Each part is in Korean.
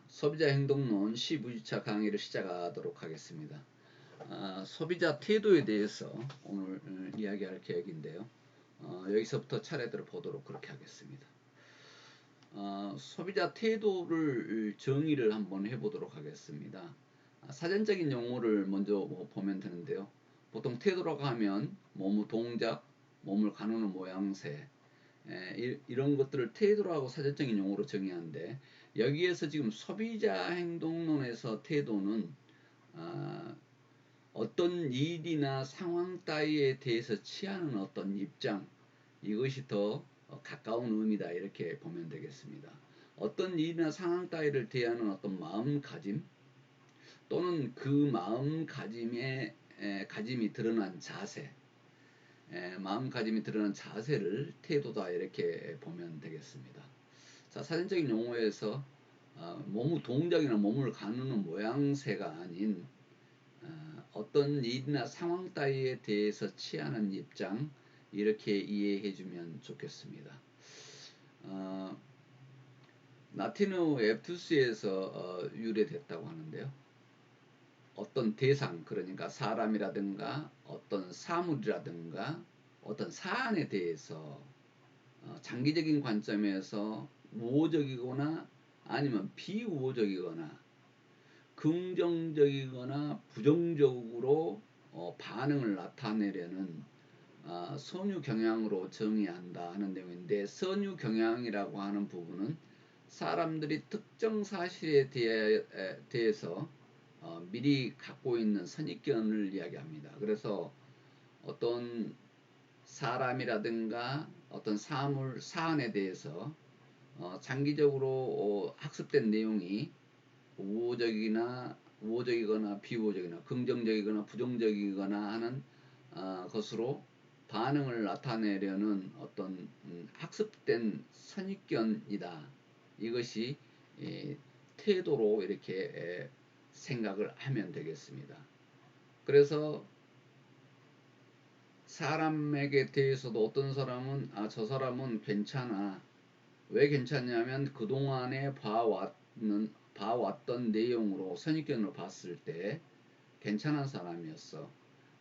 소비자 행동론 15주차 강의를 시작하도록 하겠습니다. 소비자 태도에 대해서 오늘 이야기할 계획인데요. 여기서부터 차례대로 보도록 그렇게 하겠습니다. 소비자 태도를 정의를 한번 해보도록 하겠습니다. 사전적인 용어를 먼저 보면 되는데요. 보통 태도라고 하면 몸의 동작, 몸을 가누는 모양새, 이런 것들을 태도라고 사전적인 용어로 정의하는데, 여기에서 지금 소비자 행동론에서 태도는 어떤 일이나 상황 따위에 대해서 취하는 어떤 입장, 이것이 더 가까운 의미다, 이렇게 보면 되겠습니다. 어떤 일이나 상황 따위를 대하는 어떤 마음가짐, 또는 그 마음가짐이 드러난 자세, 마음가짐이 드러난 자세를 태도다, 이렇게 보면 되겠습니다. 자, 사전적인 용어에서 몸의 동작이나 몸을 가누는 모양새가 아닌 어떤 일이나 상황 따위에 대해서 취하는 입장, 이렇게 이해해 주면 좋겠습니다. 라틴어 에투스에서 유래됐다고 하는데요. 어떤 대상, 그러니까 사람이라든가 어떤 사물이라든가 어떤 사안에 대해서 장기적인 관점에서 우호적이거나 아니면 비우호적이거나 긍정적이거나 부정적으로 반응을 나타내려는 선유 경향으로 정의한다 하는 내용인데, 선유 경향이라고 하는 부분은 사람들이 특정 사실에 대해서 미리 갖고 있는 선입견을 이야기합니다. 그래서 어떤 사람이라든가 어떤 사물, 사안에 대해서 장기적으로 학습된 내용이 우호적이거나 비우호적이거나 긍정적이거나 부정적이거나 하는 것으로 반응을 나타내려는 어떤 학습된 선입견이다. 이것이 태도로 이렇게 생각을 하면 되겠습니다. 그래서 사람에게 대해서도 어떤 사람은 저 사람은 괜찮아. 왜 괜찮냐면 그동안에 봐왔던 내용으로 선입견으로 봤을 때 괜찮은 사람이었어.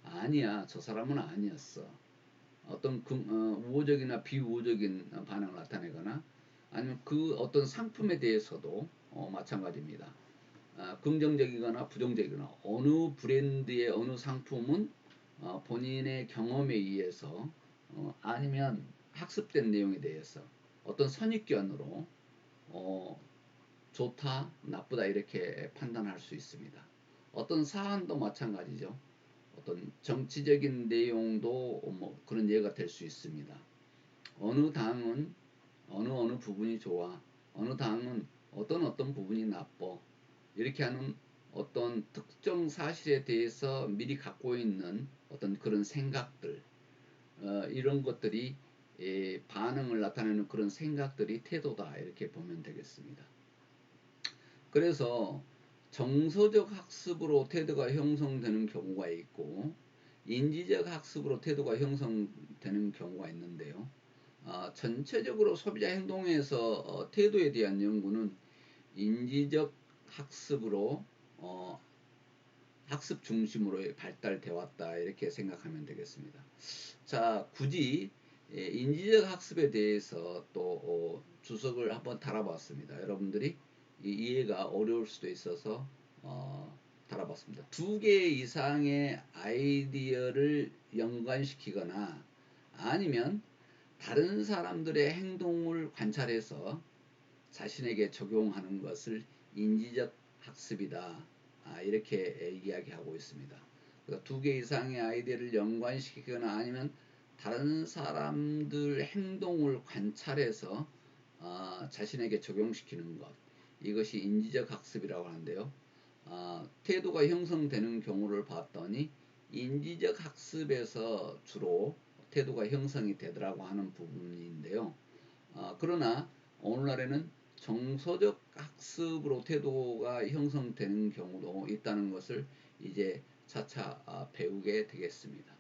아니야, 저 사람은 아니었어. 어떤 우호적이나 비우호적인 반응을 나타내거나, 아니면 그 어떤 상품에 대해서도 마찬가지입니다. 긍정적이거나 부정적이거나, 어느 브랜드의 어느 상품은 본인의 경험에 의해서 아니면 학습된 내용에 대해서 어떤 선입견으로 좋다, 나쁘다, 이렇게 판단할 수 있습니다. 어떤 사안도 마찬가지죠. 어떤 정치적인 내용도 그런 예가 될 수 있습니다. 어느 당은 어느 부분이 좋아, 어느 당은 어떤 부분이 나빠, 이렇게 하는 어떤 특정 사실에 대해서 미리 갖고 있는 어떤 그런 생각들, 이런 것들이 반응을 나타내는 그런 생각들이 태도다, 이렇게 보면 되겠습니다. 그래서 정서적 학습으로 태도가 형성되는 경우가 있고, 인지적 학습으로 태도가 형성되는 경우가 있는데요. 전체적으로 소비자 행동에서 태도에 대한 연구는 인지적 학습으로 학습 중심으로 발달되어 왔다, 이렇게 생각하면 되겠습니다. 자, 굳이 인지적 학습에 대해서 또 주석을 한번 달아봤습니다. 여러분들이 이해가 어려울 수도 있어서 달아봤습니다. 2개 이상의 아이디어를 연관시키거나 아니면 다른 사람들의 행동을 관찰해서 자신에게 적용하는 것을 인지적 학습이다, 이렇게 이야기하고 있습니다. 그러니까 2개 이상의 아이디어를 연관시키거나 아니면 다른 사람들 행동을 관찰해서 자신에게 적용시키는 것, 이것이 인지적 학습이라고 하는데요. 태도가 형성되는 경우를 봤더니 인지적 학습에서 주로 태도가 형성이 되더라고 하는 부분인데요. 그러나 오늘날에는 정서적 학습으로 태도가 형성되는 경우도 있다는 것을 이제 차차 배우게 되겠습니다.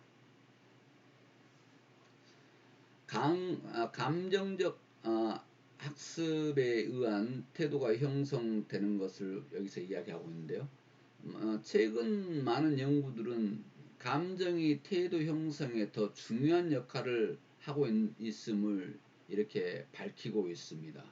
감정적 학습에 의한 태도가 형성되는 것을 여기서 이야기하고 있는데요. 최근 많은 연구들은 감정이 태도 형성에 더 중요한 역할을 하고 있음을 이렇게 밝히고 있습니다.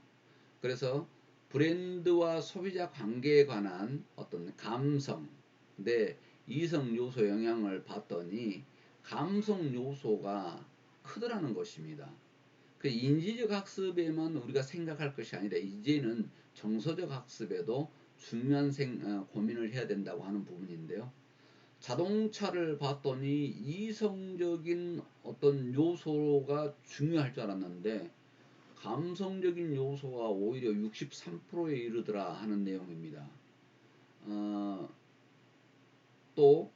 그래서 브랜드와 소비자 관계에 관한 어떤 감성, 내 이성 요소 영향을 봤더니 감성 요소가 크더라는 것입니다. 그 인지적 학습에만 우리가 생각할 것이 아니라 이제는 정서적 학습에도 중요한 고민을 해야 된다고 하는 부분인데요. 자동차를 봤더니 이성적인 어떤 요소가 중요할 줄 알았는데 감성적인 요소가 오히려 63%에 이르더라 하는 내용입니다. 또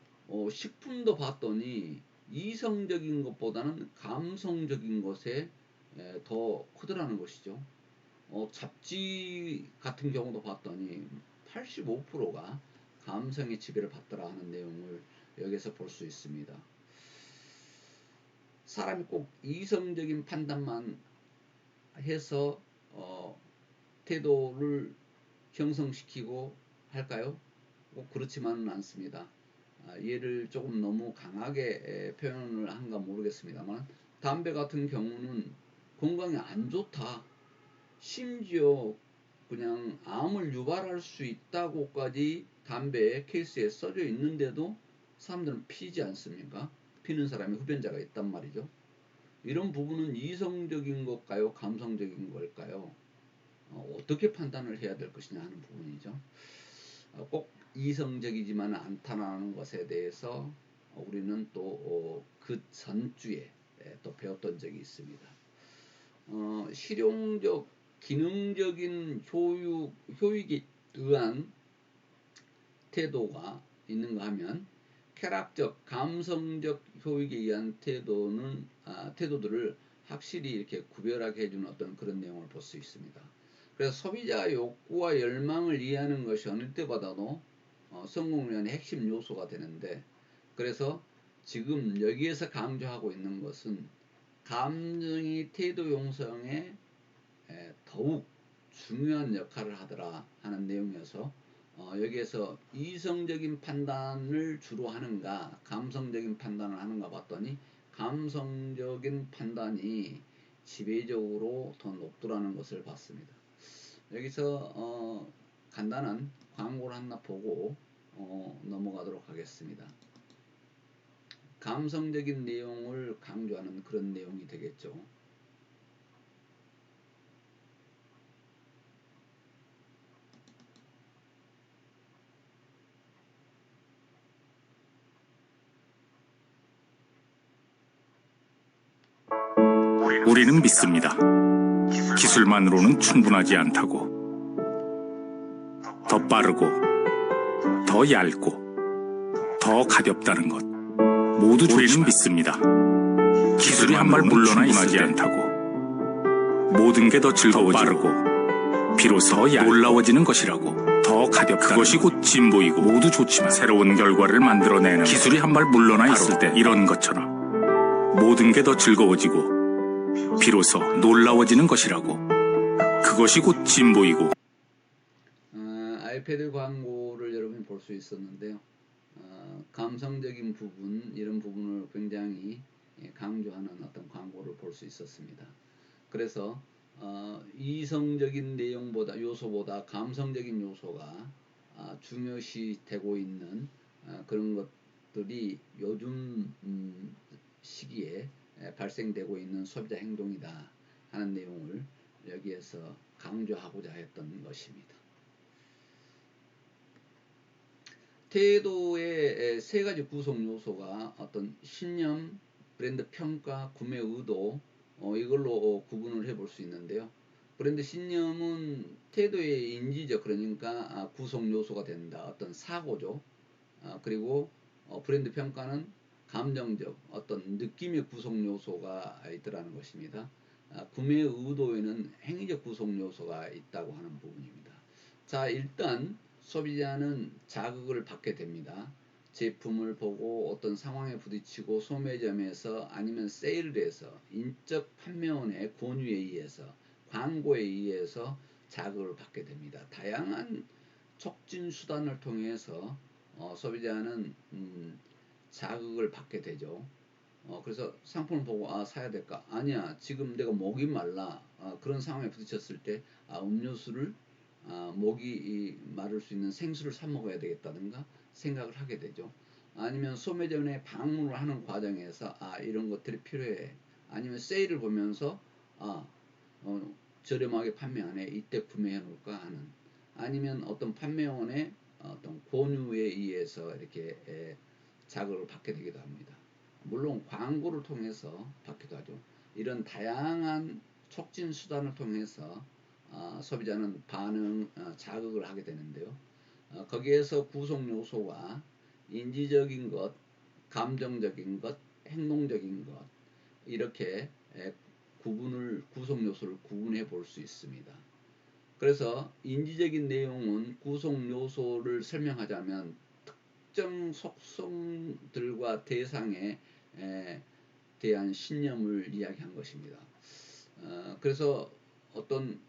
식품도 봤더니 이성적인 것보다는 감성적인 것에 더 크더라는 것이죠. 잡지 같은 경우도 봤더니 85%가 감성의 지배를 받더라 하는 내용을 여기서 볼 수 있습니다. 사람이 꼭 이성적인 판단만 해서 태도를 형성시키고 할까요? 꼭 그렇지만은 않습니다. 얘를 조금 너무 강하게 표현을 한가 모르겠습니다만 담배 같은 경우는 건강에 안 좋다. 심지어 그냥 암을 유발할 수 있다고까지 담배 케이스에 써져 있는데도 사람들은 피지 않습니까? 피는 사람이 흡연자가 있단 말이죠. 이런 부분은 이성적인 걸까요? 감성적인 걸까요? 어떻게 판단을 해야 될 것이냐 하는 부분이죠. 꼭 이성적이지만 않다는 것에 대해서 우리는 또 그 전주에 또 배웠던 적이 있습니다. 실용적, 기능적인 효익에 의한 태도가 있는가 하면 쾌락적, 감성적 효익에 의한 태도들을 확실히 이렇게 구별하게 해주는 어떤 그런 내용을 볼 수 있습니다. 그래서 소비자 욕구와 열망을 이해하는 것이 어느 때보다도 성공론의 핵심 요소가 되는데, 그래서 지금 여기에서 강조하고 있는 것은 감정이 태도 형성에 더욱 중요한 역할을 하더라 하는 내용이어서 여기에서 이성적인 판단을 주로 하는가 감성적인 판단을 하는가 봤더니 감성적인 판단이 지배적으로 더 높더라는 것을 봤습니다. 여기서 간단한 광고를 하나 보고 넘어가도록 하겠습니다. 감성적인 내용을 강조하는 그런 내용이 되겠죠. 우리는 믿습니다. 기술만으로는 충분하지 않다고. 더 빠르고, 더 얇고, 더 가볍다는 것. 모두 우리는 믿습니다. 기술이 한 발 물러나 있지 않다고. 모든 게 더 즐거워지고, 비로소 놀라워지는 것이라고. 더 가볍다. 그것이 곧 진보이고 모두 좋지만 새로운 결과를 만들어내는 기술이 한 발 물러나 있을 때 이런 것처럼 모든 게 더 즐거워지고 비로소 놀라워지는 것이라고. 그것이 곧 진보이고. 아이패드 광고를 여러분이 볼 수 있었는데요. 감성적인 부분, 이런 부분을 굉장히 강조하는 어떤 광고를 볼 수 있었습니다. 그래서 이성적인 내용보다 요소보다 감성적인 요소가 중요시 되고 있는 그런 것들이 요즘 시기에 발생되고 있는 소비자 행동이다 하는 내용을 여기에서 강조하고자 했던 것입니다. 태도의 세 가지 구성 요소가 어떤 신념, 브랜드 평가, 구매 의도 이걸로 구분을 해볼 수 있는데요. 브랜드 신념은 태도의 인지적, 그러니까 구성 요소가 된다. 어떤 사고죠. 그리고 브랜드 평가는 감정적 어떤 느낌의 구성 요소가 있더라는 것입니다. 구매 의도에는 행위적 구성 요소가 있다고 하는 부분입니다. 자, 일단 소비자는 자극을 받게 됩니다. 제품을 보고 어떤 상황에 부딪히고 소매점에서 아니면 세일을 해서 인적 판매원의 권유에 의해서 광고에 의해서 자극을 받게 됩니다. 다양한 촉진 수단을 통해서 소비자는 자극을 받게 되죠. 그래서 상품을 보고 사야 될까? 아니야, 지금 내가 목이 말라. 그런 상황에 부딪혔을 때 음료수를 목이 마를 수 있는 생수를 사 먹어야 되겠다든가 생각을 하게 되죠. 아니면 소매점에 방문을 하는 과정에서 이런 것들이 필요해. 아니면 세일을 보면서 저렴하게 판매하네, 이때 구매해 놓을까 하는. 아니면 어떤 판매원의 어떤 권유에 의해서 이렇게 자극을 받게 되기도 합니다. 물론 광고를 통해서 받기도 하죠. 이런 다양한 촉진 수단을 통해서 소비자는 자극을 하게 되는데요. 거기에서 구성 요소가 인지적인 것, 감정적인 것, 행동적인 것, 이렇게 구성 요소를 구분해 볼 수 있습니다. 그래서 인지적인 내용은 구성 요소를 설명하자면 특정 속성들과 대상에 대한 신념을 이야기한 것입니다. 그래서 어떤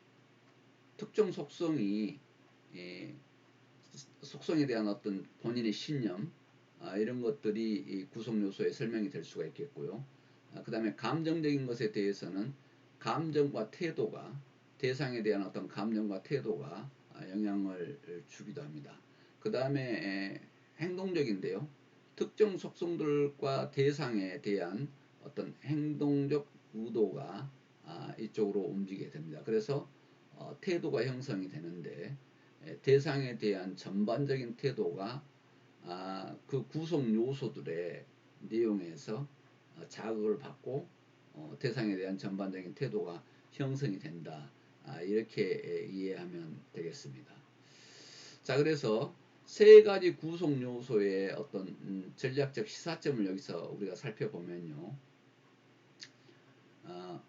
특정 속성에 대한 어떤 본인의 신념, 이런 것들이 이 구성 요소의 설명이 될 수가 있겠고요. 그 다음에 감정적인 것에 대해서는 감정과 태도가, 대상에 대한 어떤 감정과 태도가 영향을 주기도 합니다. 그 다음에 행동적인데요. 특정 속성들과 대상에 대한 어떤 행동적 의도가 이쪽으로 움직이게 됩니다. 그래서 태도가 형성이 되는데, 대상에 대한 전반적인 태도가 그 구성 요소들의 내용에서 자극을 받고 대상에 대한 전반적인 태도가 형성이 된다. 이렇게 이해하면 되겠습니다. 자, 그래서 세 가지 구성 요소의 어떤 전략적 시사점을 여기서 우리가 살펴보면요.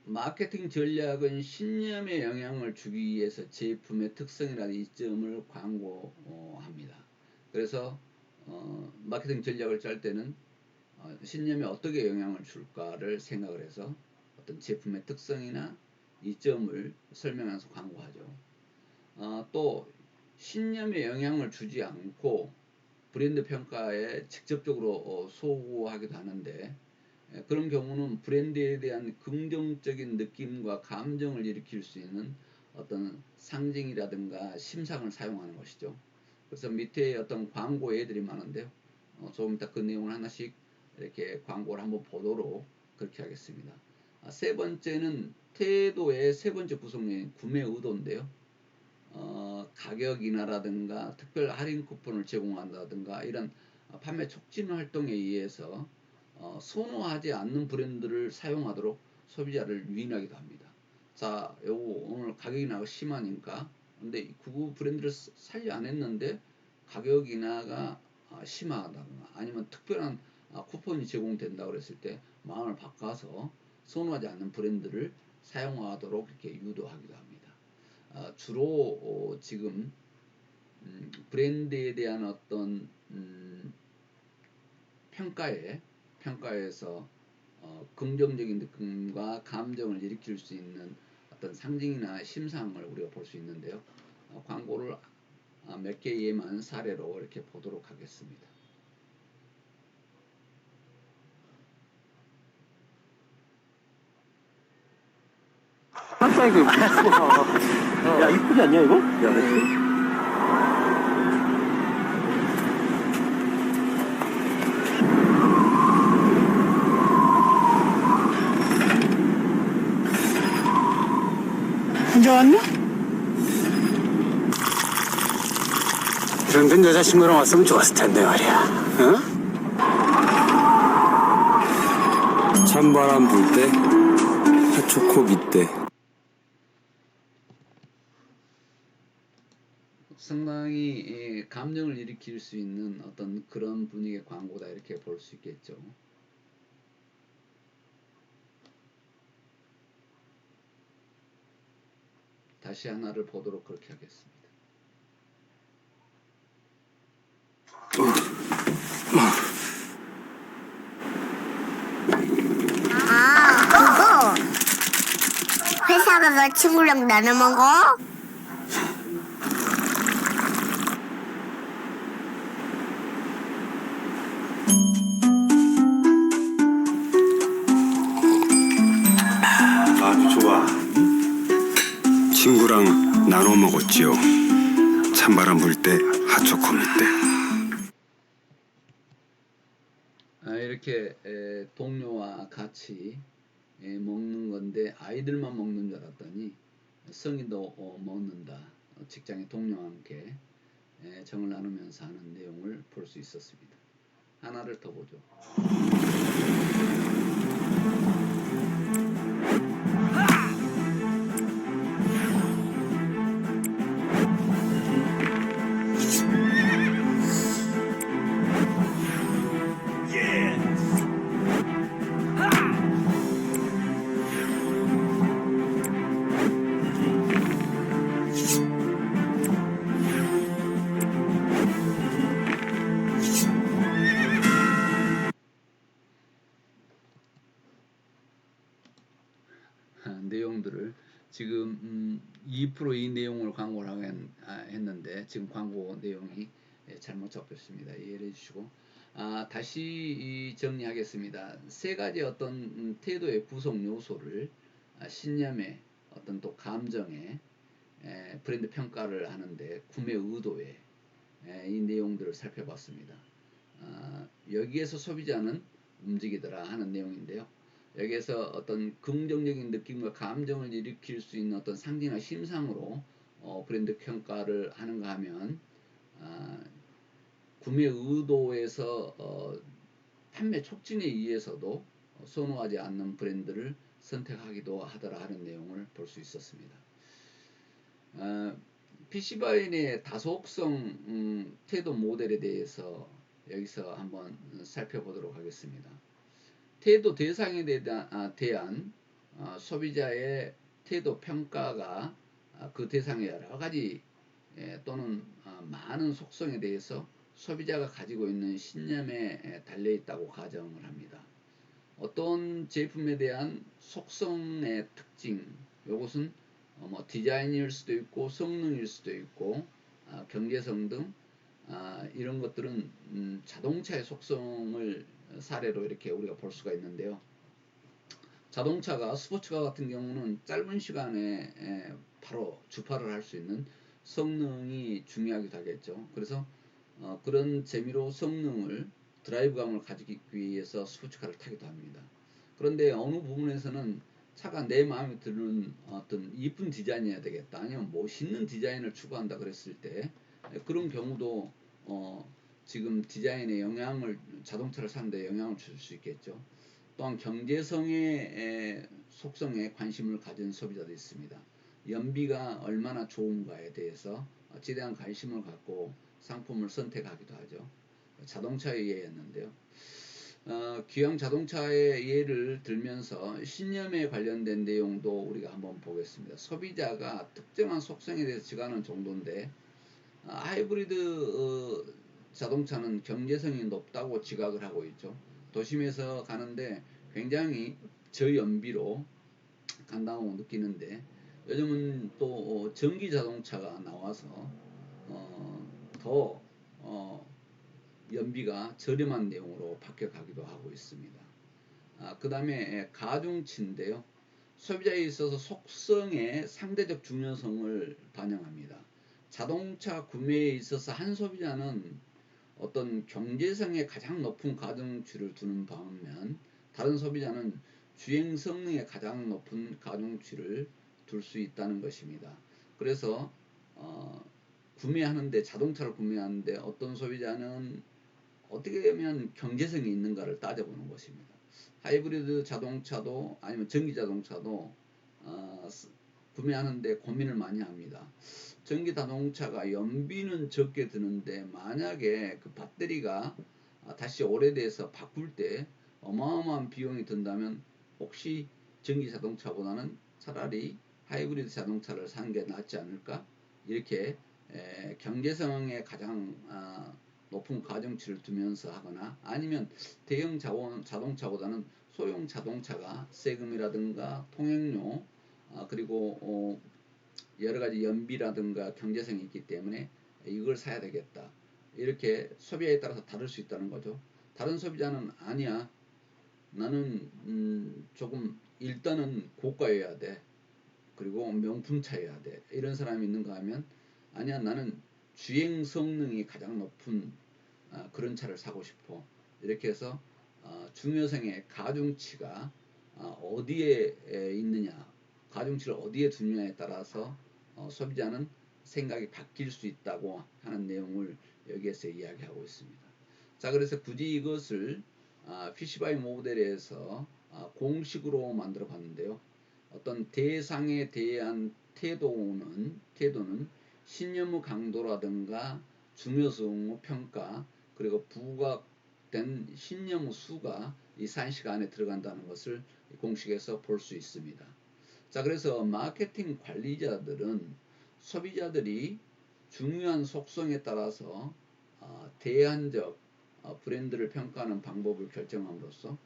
마케팅 전략은 신념에 영향을 주기 위해서 제품의 특성이라는 이점을 광고합니다. 그래서 마케팅 전략을 짤 때는 신념에 어떻게 영향을 줄까를 생각을 해서 어떤 제품의 특성이나 이점을 설명해서 광고하죠. 또 신념에 영향을 주지 않고 브랜드 평가에 직접적으로 소구하기도 하는데, 그런 경우는 브랜드에 대한 긍정적인 느낌과 감정을 일으킬 수 있는 어떤 상징이라든가 심상을 사용하는 것이죠. 그래서 밑에 어떤 광고 예들이 많은데요. 조금 이따 그 내용을 하나씩 이렇게 광고를 한번 보도록 그렇게 하겠습니다. 세 번째는 태도의 세 번째 구성인 구매 의도인데요. 가격 인하라든가 특별 할인 쿠폰을 제공한다든가 이런 판매 촉진 활동에 의해서 선호하지 않는 브랜드를 사용하도록 소비자를 유인하기도 합니다. 자, 요거 오늘 가격 인하가 심하니까, 근데 그 브랜드를 살려 안 했는데 가격 인하가 심하다거나 아니면 특별한 쿠폰이 제공된다 그랬을 때 마음을 바꿔서 선호하지 않는 브랜드를 사용하도록 이렇게 유도하기도 합니다. 주로 지금 브랜드에 대한 어떤 평가에서 긍정적인 느낌과 감정을 일으킬 수 있는 어떤 상징이나 심상을 우리가 볼 수 있는데요. 광고를 몇 개의만 사례로 이렇게 보도록 하겠습니다. 깜짝이야, 이거 이쁘다. 야, 이쁘지 않냐, 이거? 야, 그치? 혼자 왔냐? 이런 된 여자친구랑 왔으면 좋았을 텐데 말이야. 어? 찬바람 불 때, 핫초코 밑대. 상당히 감정을 일으킬 수 있는 어떤 그런 분위기의 광고다 이렇게 볼 수 있겠죠. 다시 하나를 보도록 그렇게 하겠습니다. 그거 회사 가서 친구랑 나눠 먹어? 아주 좋아. 친구랑 나눠 먹었지요. 찬바람 불 때, 핫초코 밑때. 이렇게 동료와 같이 먹는 건데 아이들만 먹는 줄 알았더니 성인도 먹는다. 직장의 동료와 함께 정을 나누면서 하는 내용을 볼 수 있었습니다. 하나를 더 보죠. 내용들을 지금 2%이 내용을 광고를 하고 했는데 지금 광고 내용이 잘못 잡혔습니다. 이해해 주시고 다시 정리하겠습니다. 세 가지 어떤 태도의 구성 요소를 신념의 어떤 또 감정의 브랜드 평가를 하는데 구매 의도에 이 내용들을 살펴봤습니다. 여기에서 소비자는 움직이더라 하는 내용인데요. 여기에서 어떤 긍정적인 느낌과 감정을 일으킬 수 있는 어떤 상징화 심상으로 브랜드 평가를 하는가 하면 구매 의도에서 판매 촉진에 의해서도 선호하지 않는 브랜드를 선택하기도 하더라 하는 내용을 볼 수 있었습니다. PC바인의 다속성 태도 모델에 대해서 여기서 한번 살펴보도록 하겠습니다. 태도 대상에 대한 소비자의 태도 평가가 그 대상의 여러 가지 또는 많은 속성에 대해서 소비자가 가지고 있는 신념에 달려 있다고 가정을 합니다. 어떤 제품에 대한 속성의 특징, 이것은 뭐 디자인일 수도 있고 성능일 수도 있고 경제성 등 이런 것들은 자동차의 속성을 사례로 이렇게 우리가 볼 수가 있는데요. 자동차가 스포츠카 같은 경우는 짧은 시간에 바로 주파를 할 수 있는 성능이 중요하기도 하겠죠. 그래서 그런 재미로 성능을 드라이브감을 가지기 위해서 스포츠카를 타기도 합니다. 그런데 어느 부분에서는 차가 내 마음에 드는 어떤 이쁜 디자인이어야 되겠다, 아니면 멋있는 디자인을 추구한다 그랬을 때 그런 경우도 지금 디자인에 영향을, 자동차를 사는데 영향을 줄 수 있겠죠. 또한 경제성의 속성에 관심을 가진 소비자도 있습니다. 연비가 얼마나 좋은가에 대해서 지대한 관심을 갖고 상품을 선택하기도 하죠. 자동차의 예였는데요. 기왕 자동차의 예를 들면서 신념에 관련된 내용도 우리가 한번 보겠습니다. 소비자가 특정한 속성에 대해서 지가하는 정도인데 하이브리드 자동차는 경제성이 높다고 지각을 하고 있죠. 도심에서 가는데 굉장히 저연비로 간다고 느끼는데 요즘은 또 전기 자동차가 나와서 더 연비가 저렴한 내용으로 바뀌어가기도 하고 있습니다. 그 다음에 가중치인데요. 소비자에 있어서 속성의 상대적 중요성을 반영합니다. 자동차 구매에 있어서 한 소비자는 어떤 경제성에 가장 높은 가중치를 두는 반면 다른 소비자는 주행 성능에 가장 높은 가중치를 둘 수 있다는 것입니다. 그래서 구매하는데, 자동차를 구매하는데 어떤 소비자는 어떻게 하면 경제성이 있는가를 따져보는 것입니다. 하이브리드 자동차도 아니면 전기 자동차도 구매하는데 고민을 많이 합니다. 전기 자동차가 연비는 적게 드는데 만약에 그 배터리가 다시 오래돼서 바꿀 때 어마어마한 비용이 든다면 혹시 전기 자동차보다는 차라리 하이브리드 자동차를 사는 게 낫지 않을까? 이렇게 경제성에 가장 높은 가중치를 두면서 하거나, 아니면 대형 자동차보다는 소형 자동차가 세금이라든가 통행료, 그리고 여러 가지 연비라든가 경제성이 있기 때문에 이걸 사야 되겠다. 이렇게 소비자에 따라서 다를 수 있다는 거죠. 다른 소비자는 아니야. 나는 조금 일단은 고가여야 돼. 그리고 명품차여야 돼. 이런 사람이 있는가 하면 아니야, 나는 주행 성능이 가장 높은 그런 차를 사고 싶어. 이렇게 해서 중요성의 가중치가 어디에 있느냐, 가중치를 어디에 두느냐에 따라서 소비자는 생각이 바뀔 수 있다고 하는 내용을 여기에서 이야기하고 있습니다. 자, 그래서 굳이 이것을 피시바이 모델에서 공식으로 만들어 봤는데요. 어떤 대상에 대한 태도는 신념의 강도라든가 중요성의 평가, 그리고 부각된 신념의 수가 이 산식 안에 들어간다는 것을 공식에서 볼 수 있습니다. 자, 그래서 마케팅 관리자들은 소비자들이 중요한 속성에 따라서 대안적 브랜드를 평가하는 방법을 결정함으로써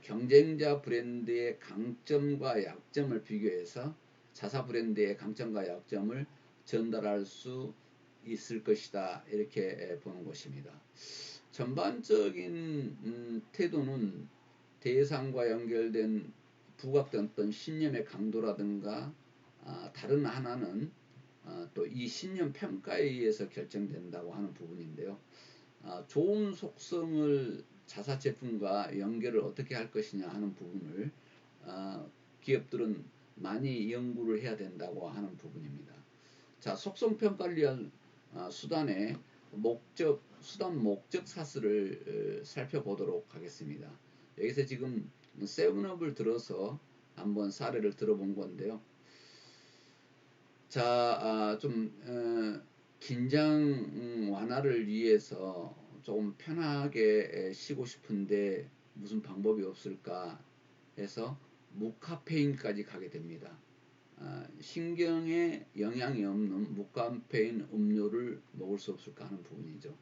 경쟁자 브랜드의 강점과 약점을 비교해서 자사 브랜드의 강점과 약점을 전달할 수 있을 것이다. 이렇게 보는 것입니다. 전반적인 태도는 대상과 연결된 부각된 어떤 신념의 강도라든가 다른 하나는 또 이 신념 평가에 의해서 결정된다고 하는 부분인데요. 좋은 속성을 자사 제품과 연결을 어떻게 할 것이냐 하는 부분을 기업들은 많이 연구를 해야 된다고 하는 부분입니다. 자, 속성 평가를 위한 수단 목적 사슬을 살펴보도록 하겠습니다. 여기서 지금 세븐업을 들어서 한번 사례를 들어본 건데요. 자, 긴장 완화를 위해서 조금 편하게 쉬고 싶은데 무슨 방법이 없을까 해서 무카페인까지 가게 됩니다. 신경에 영향이 없는 무카페인 음료를 먹을 수 없을까 하는 부분이죠.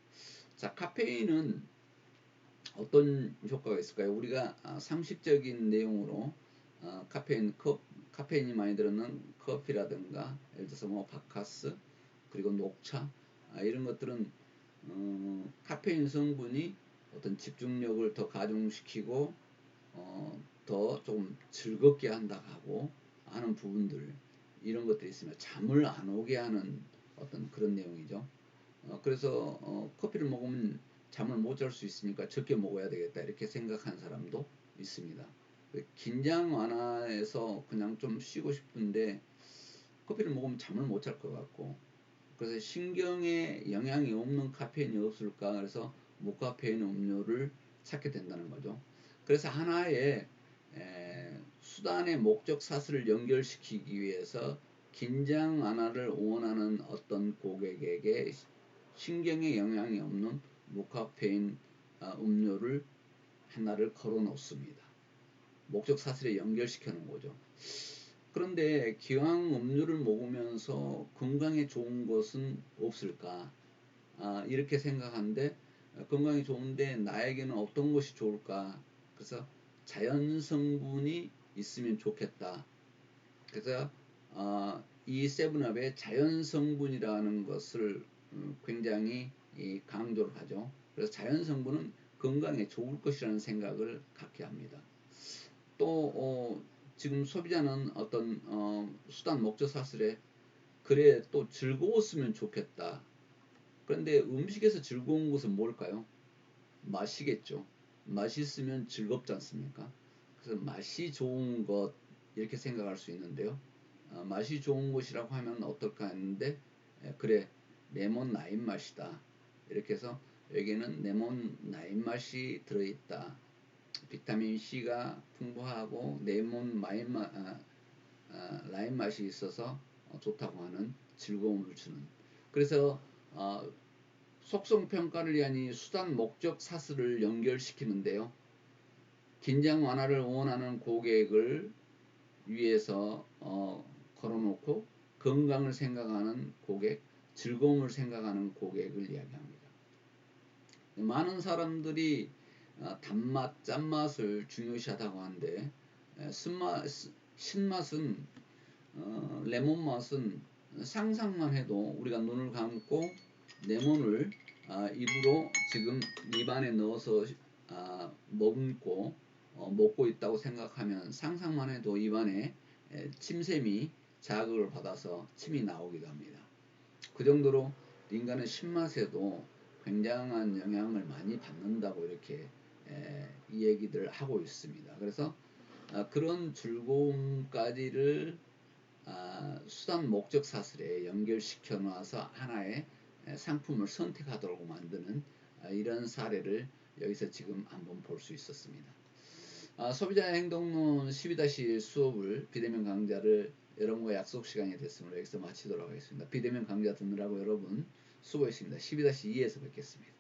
자, 카페인은 어떤 효과가 있을까요? 우리가 상식적인 내용으로 카페인이 많이 들어있는 커피라든가 예를 들어서 뭐 바카스, 그리고 녹차 이런 것들은 카페인 성분이 어떤 집중력을 더 가중시키고 더 조금 즐겁게 한다 하고 하는 부분들, 이런 것들이 있으면 잠을 안 오게 하는 어떤 그런 내용이죠. 그래서 커피를 먹으면 잠을 못 잘 수 있으니까 적게 먹어야 되겠다 이렇게 생각하는 사람도 있습니다. 긴장 완화해서 그냥 좀 쉬고 싶은데 커피를 먹으면 잠을 못 잘 것 같고, 그래서 신경에 영향이 없는 카페인이 없을까, 그래서 무카페인 음료를 찾게 된다는 거죠. 그래서 하나의 수단의 목적 사슬을 연결시키기 위해서 긴장 완화를 원하는 어떤 고객에게 신경에 영향이 없는 무카페인 음료를 하나를 걸어 놓습니다. 목적 사슬에 연결시켜 놓은 거죠. 그런데 기왕 음료를 먹으면서 건강에 좋은 것은 없을까? 이렇게 생각하는데 건강이 좋은데 나에게는 어떤 것이 좋을까? 그래서 자연 성분이 있으면 좋겠다. 그래서 이 세븐업의 자연 성분이라는 것을 굉장히 강조를 하죠. 그래서 자연 성분은 건강에 좋을 것이라는 생각을 갖게 합니다. 또 지금 소비자는 어떤 수단 목적 사슬에 그래 또 즐거웠으면 좋겠다. 그런데 음식에서 즐거운 것은 뭘까요? 맛이겠죠. 맛있으면 즐겁지 않습니까? 그래서 맛이 좋은 것 이렇게 생각할 수 있는데요. 맛이 좋은 것이라고 하면 어떨까 했는데 그래 레몬 라임 맛이다. 이렇게 해서 여기에는 레몬 라임 맛이 들어있다. 비타민 C가 풍부하고 레몬 라임 맛이 있어서 좋다고 하는 즐거움을 주는. 그래서 속성 평가를 위한 이 수단 목적 사슬을 연결시키는데요. 긴장 완화를 원하는 고객을 위해서 걸어놓고 건강을 생각하는 고객, 즐거움을 생각하는 고객을 이야기합니다. 많은 사람들이 단맛, 짠맛을 중요시하다고 하는데 신맛은 레몬 맛은 상상만 해도 우리가 눈을 감고 레몬을 입으로 지금 입안에 넣어서 먹고 있다고 생각하면 상상만 해도 입안에 침샘이 자극을 받아서 침이 나오기도 합니다. 그 정도로 인간은 신맛에도 굉장한 영향을 많이 받는다고 이렇게 이 얘기들 하고 있습니다. 그래서 그런 즐거움까지를 수단 목적 사슬에 연결시켜 놔서 하나의 상품을 선택하도록 만드는 이런 사례를 여기서 지금 한번 볼 수 있었습니다. 소비자의 행동론 12-1 수업을 비대면 강좌를 여러분과 약속 시간이 됐으므로 여기서 마치도록 하겠습니다. 비대면 강좌 듣느라고 여러분 수고했습니다. 12-2에서 뵙겠습니다.